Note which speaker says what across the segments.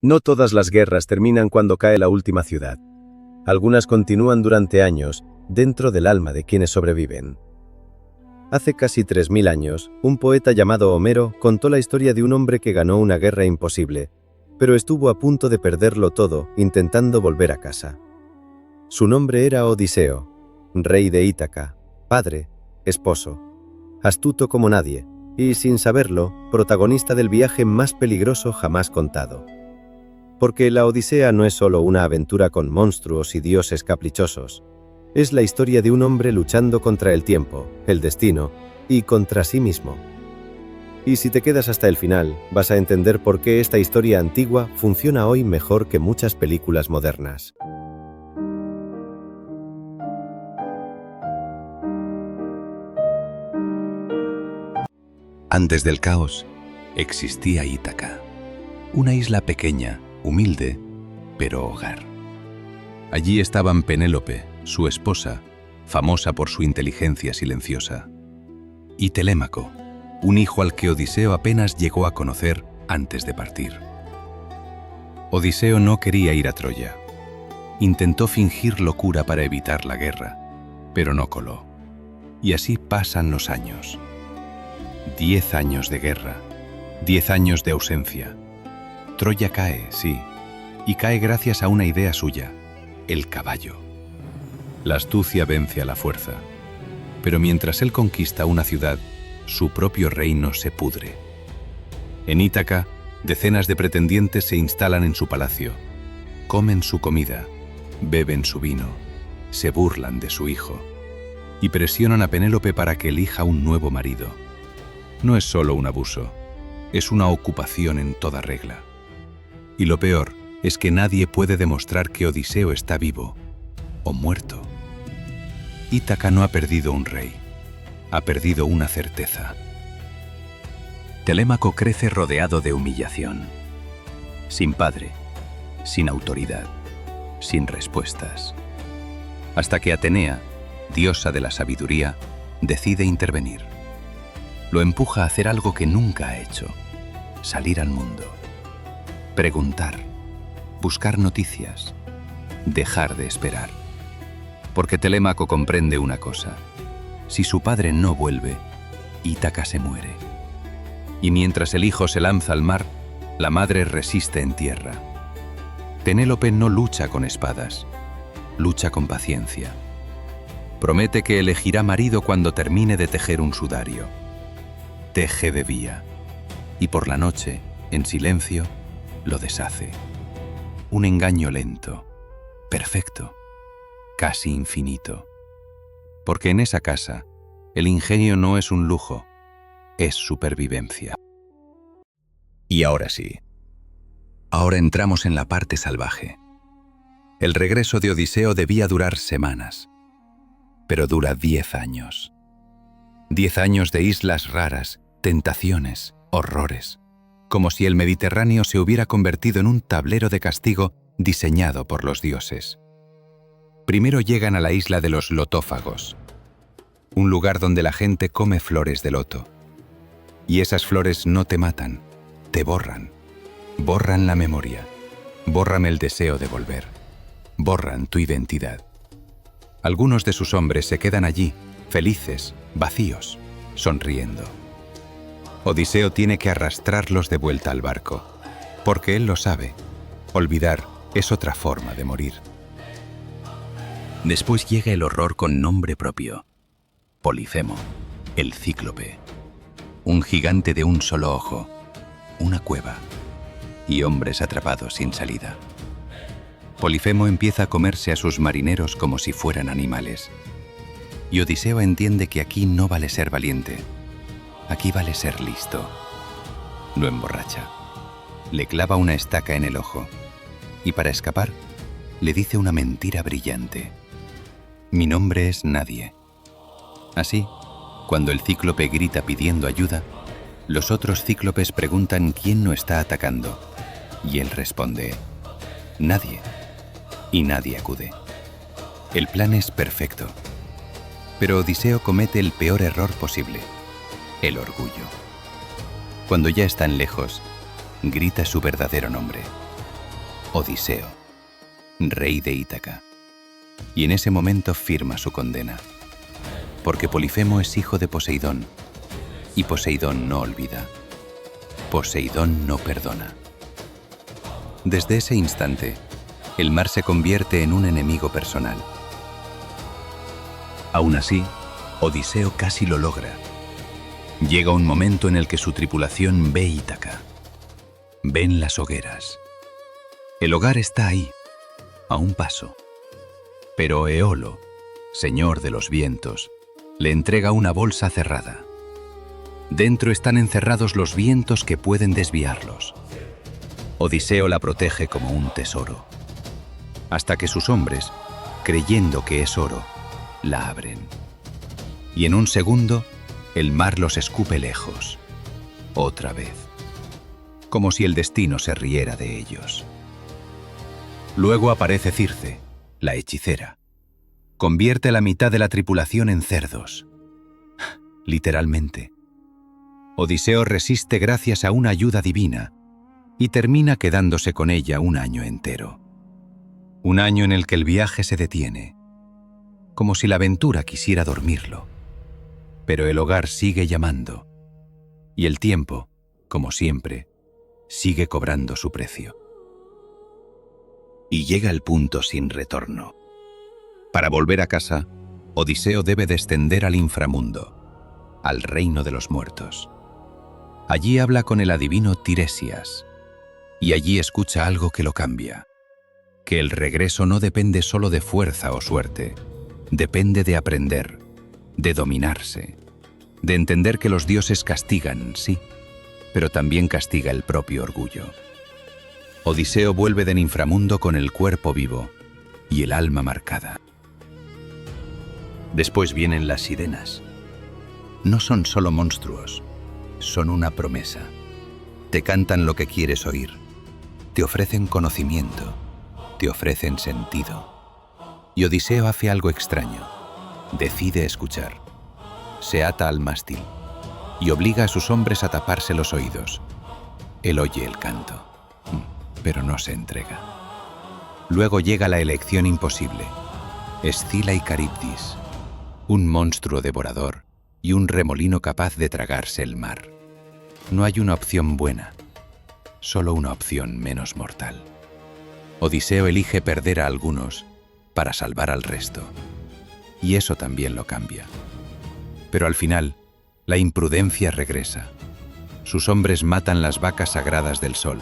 Speaker 1: No todas las guerras terminan cuando cae la última ciudad. Algunas continúan durante años, dentro del alma de quienes sobreviven. Hace casi 3000 años, un poeta llamado Homero contó la historia de un hombre que ganó una guerra imposible, pero estuvo a punto de perderlo todo intentando volver a casa. Su nombre era Odiseo, rey de Ítaca, padre, esposo, astuto como nadie y, sin saberlo, protagonista del viaje más peligroso jamás contado. Porque la Odisea no es solo una aventura con monstruos y dioses caprichosos, es la historia de un hombre luchando contra el tiempo, el destino y contra sí mismo. Y si te quedas hasta el final, vas a entender por qué esta historia antigua funciona hoy mejor que muchas películas modernas.
Speaker 2: Antes del caos, existía Ítaca, una isla pequeña, humilde, pero hogar. Allí estaban Penélope, su esposa, famosa por su inteligencia silenciosa, y Telémaco, un hijo al que Odiseo apenas llegó a conocer antes de partir. Odiseo no quería ir a Troya. Intentó fingir locura para evitar la guerra, pero no coló. Y así pasan los años. 10 años de guerra, 10 años de ausencia. Troya cae, sí, y cae gracias a una idea suya, el caballo. La astucia vence a la fuerza, pero mientras él conquista una ciudad, su propio reino se pudre. En Ítaca, decenas de pretendientes se instalan en su palacio, comen su comida, beben su vino, se burlan de su hijo y presionan a Penélope para que elija un nuevo marido. No es solo un abuso, es una ocupación en toda regla. Y lo peor es que nadie puede demostrar que Odiseo está vivo o muerto. Ítaca no ha perdido un rey, ha perdido una certeza.
Speaker 3: Telémaco crece rodeado de humillación, sin padre, sin autoridad, sin respuestas. Hasta que Atenea, diosa de la sabiduría, decide intervenir. Lo empuja a hacer algo que nunca ha hecho: salir al mundo, preguntar, buscar noticias, dejar de esperar. Porque Telémaco comprende una cosa: si su padre no vuelve, Ítaca se muere. Y mientras el hijo se lanza al mar, la madre resiste en tierra. Penélope no lucha con espadas, lucha con paciencia. Promete que elegirá marido cuando termine de tejer un sudario. Teje de día, y por la noche, en silencio, lo deshace. Un engaño lento, perfecto, casi infinito. Porque en esa casa, el ingenio no es un lujo, es supervivencia.
Speaker 2: Y ahora sí. Ahora entramos en la parte salvaje. El regreso de Odiseo debía durar semanas, pero dura 10 años. 10 años de islas raras, tentaciones, horrores, como si el Mediterráneo se hubiera convertido en un tablero de castigo diseñado por los dioses. Primero llegan a la isla de los lotófagos, un lugar donde la gente come flores de loto. Y esas flores no te matan, te borran. Borran la memoria, borran el deseo de volver, borran tu identidad. Algunos de sus hombres se quedan allí, felices, vacíos, sonriendo. Odiseo tiene que arrastrarlos de vuelta al barco, porque él lo sabe. Olvidar es otra forma de morir.
Speaker 3: Después llega el horror con nombre propio: Polifemo, el cíclope. Un gigante de un solo ojo, una cueva, y hombres atrapados sin salida. Polifemo empieza a comerse a sus marineros como si fueran animales. Y Odiseo entiende que aquí no vale ser valiente, aquí vale ser listo. Lo emborracha, le clava una estaca en el ojo, y para escapar, le dice una mentira brillante: mi nombre es nadie. Así, cuando el cíclope grita pidiendo ayuda, los otros cíclopes preguntan quién no está atacando, y él responde: nadie. Y nadie acude. El plan es perfecto, pero Odiseo comete el peor error posible: el orgullo. Cuando ya están lejos, grita su verdadero nombre: Odiseo, rey de Ítaca. Y en ese momento firma su condena. Porque Polifemo es hijo de Poseidón, y Poseidón no olvida. Poseidón no perdona. Desde ese instante, el mar se convierte en un enemigo personal. Aún así, Odiseo casi lo logra. Llega un momento en el que su tripulación ve Ítaca. Ven las hogueras. El hogar está ahí, a un paso. Pero Eolo, señor de los vientos, le entrega una bolsa cerrada. Dentro están encerrados los vientos que pueden desviarlos. Odiseo la protege como un tesoro, hasta que sus hombres, creyendo que es oro, la abren. Y en un segundo, el mar los escupe lejos, otra vez, como si el destino se riera de ellos. Luego aparece Circe, la hechicera. Convierte la mitad de la tripulación en cerdos. Literalmente. Odiseo resiste gracias a una ayuda divina y termina quedándose con ella un año entero. Un año en el que el viaje se detiene, como si la aventura quisiera dormirlo. Pero el hogar sigue llamando, y el tiempo, como siempre, sigue cobrando su precio. Y llega el punto sin retorno. Para volver a casa, Odiseo debe descender al inframundo, al reino de los muertos. Allí habla con el adivino Tiresias, y allí escucha algo que lo cambia. Que el regreso no depende solo de fuerza o suerte, depende de aprender, de dominarse, de entender que los dioses castigan, sí, pero también castiga el propio orgullo. Odiseo vuelve del inframundo con el cuerpo vivo y el alma marcada. Después vienen las sirenas. No son solo monstruos, son una promesa. Te cantan lo que quieres oír, te ofrecen conocimiento, te ofrecen sentido. Y Odiseo hace algo extraño. Decide escuchar. Se ata al mástil y obliga a sus hombres a taparse los oídos. Él oye el canto, pero no se entrega. Luego llega la elección imposible. Escila y Caribdis, un monstruo devorador y un remolino capaz de tragarse el mar. No hay una opción buena, solo una opción menos mortal. Odiseo elige perder a algunos para salvar al resto, y eso también lo cambia. Pero al final, la imprudencia regresa. Sus hombres matan las vacas sagradas del sol,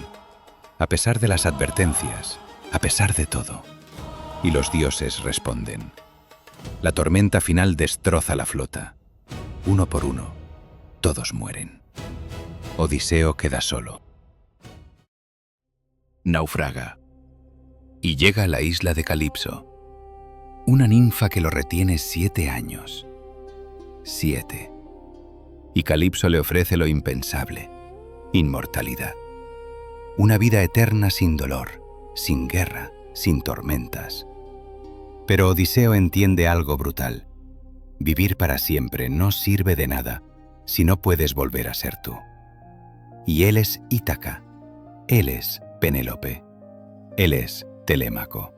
Speaker 3: a pesar de las advertencias, a pesar de todo. Y los dioses responden. La tormenta final destroza la flota. Uno por uno, todos mueren. Odiseo queda solo. Naufraga. Y llega a la isla de Calipso, una ninfa que lo retiene 7 años. 7. Y Calipso le ofrece lo impensable, inmortalidad. Una vida eterna sin dolor, sin guerra, sin tormentas. Pero Odiseo entiende algo brutal. Vivir para siempre no sirve de nada si no puedes volver a ser tú. Y él es Ítaca, él es Penélope, él es Telémaco.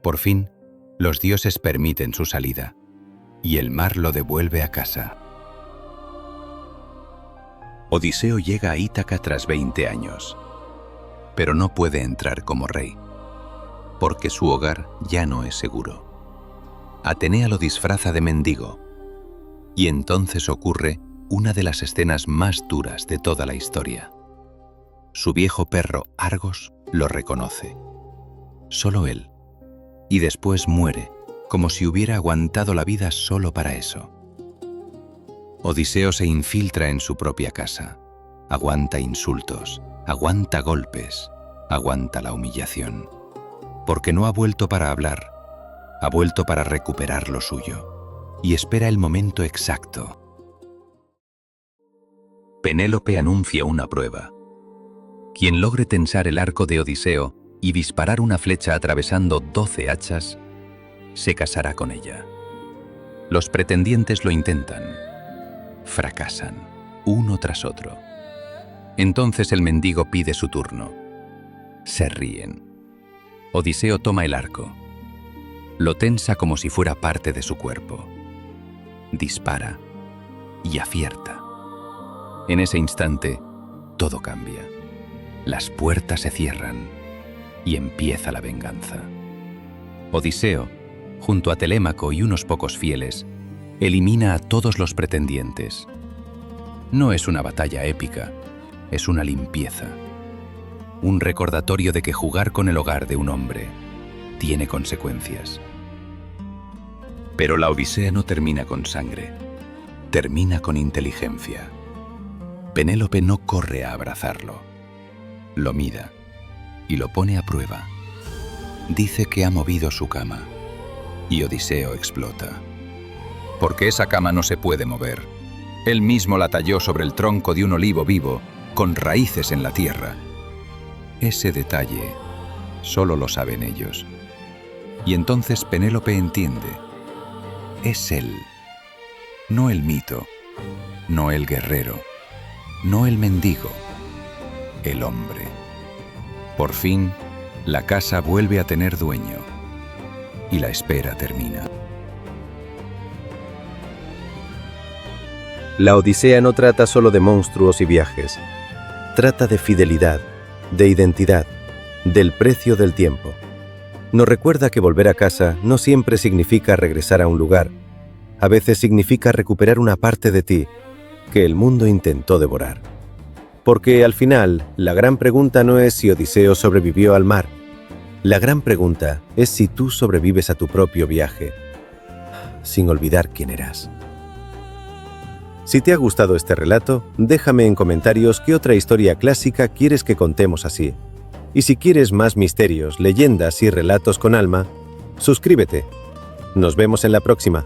Speaker 3: Por fin, los dioses permiten su salida, y el mar lo devuelve a casa. Odiseo llega a Ítaca tras 20 años, pero no puede entrar como rey, porque su hogar ya no es seguro. Atenea lo disfraza de mendigo, y entonces ocurre una de las escenas más duras de toda la historia. Su viejo perro Argos lo reconoce. Solo él. Y después muere, como si hubiera aguantado la vida solo para eso. Odiseo se infiltra en su propia casa. Aguanta insultos, aguanta golpes, aguanta la humillación. Porque no ha vuelto para hablar, ha vuelto para recuperar lo suyo. Y espera el momento exacto. Penélope anuncia una prueba. Quien logre tensar el arco de Odiseo y disparar una flecha atravesando 12 hachas, se casará con ella. Los pretendientes lo intentan. Fracasan, uno tras otro. Entonces el mendigo pide su turno. Se ríen. Odiseo toma el arco. Lo tensa como si fuera parte de su cuerpo. Dispara y acierta. En ese instante, todo cambia. Las puertas se cierran y empieza la venganza. Odiseo, junto a Telémaco y unos pocos fieles, elimina a todos los pretendientes. No es una batalla épica, es una limpieza. Un recordatorio de que jugar con el hogar de un hombre tiene consecuencias. Pero la Odisea no termina con sangre, termina con inteligencia. Penélope no corre a abrazarlo, lo mira y lo pone a prueba. Dice que ha movido su cama y Odiseo explota. Porque esa cama no se puede mover. Él mismo la talló sobre el tronco de un olivo vivo, con raíces en la tierra. Ese detalle solo lo saben ellos. Y entonces Penélope entiende. Es él, no el mito, no el guerrero, no el mendigo, el hombre. Por fin, la casa vuelve a tener dueño y la espera termina.
Speaker 1: La Odisea no trata solo de monstruos y viajes. Trata de fidelidad, de identidad, del precio del tiempo. Nos recuerda que volver a casa no siempre significa regresar a un lugar. A veces significa recuperar una parte de ti que el mundo intentó devorar. Porque al final, la gran pregunta no es si Odiseo sobrevivió al mar. La gran pregunta es si tú sobrevives a tu propio viaje, sin olvidar quién eras. Si te ha gustado este relato, déjame en comentarios qué otra historia clásica quieres que contemos así. Y si quieres más misterios, leyendas y relatos con alma, suscríbete. Nos vemos en la próxima.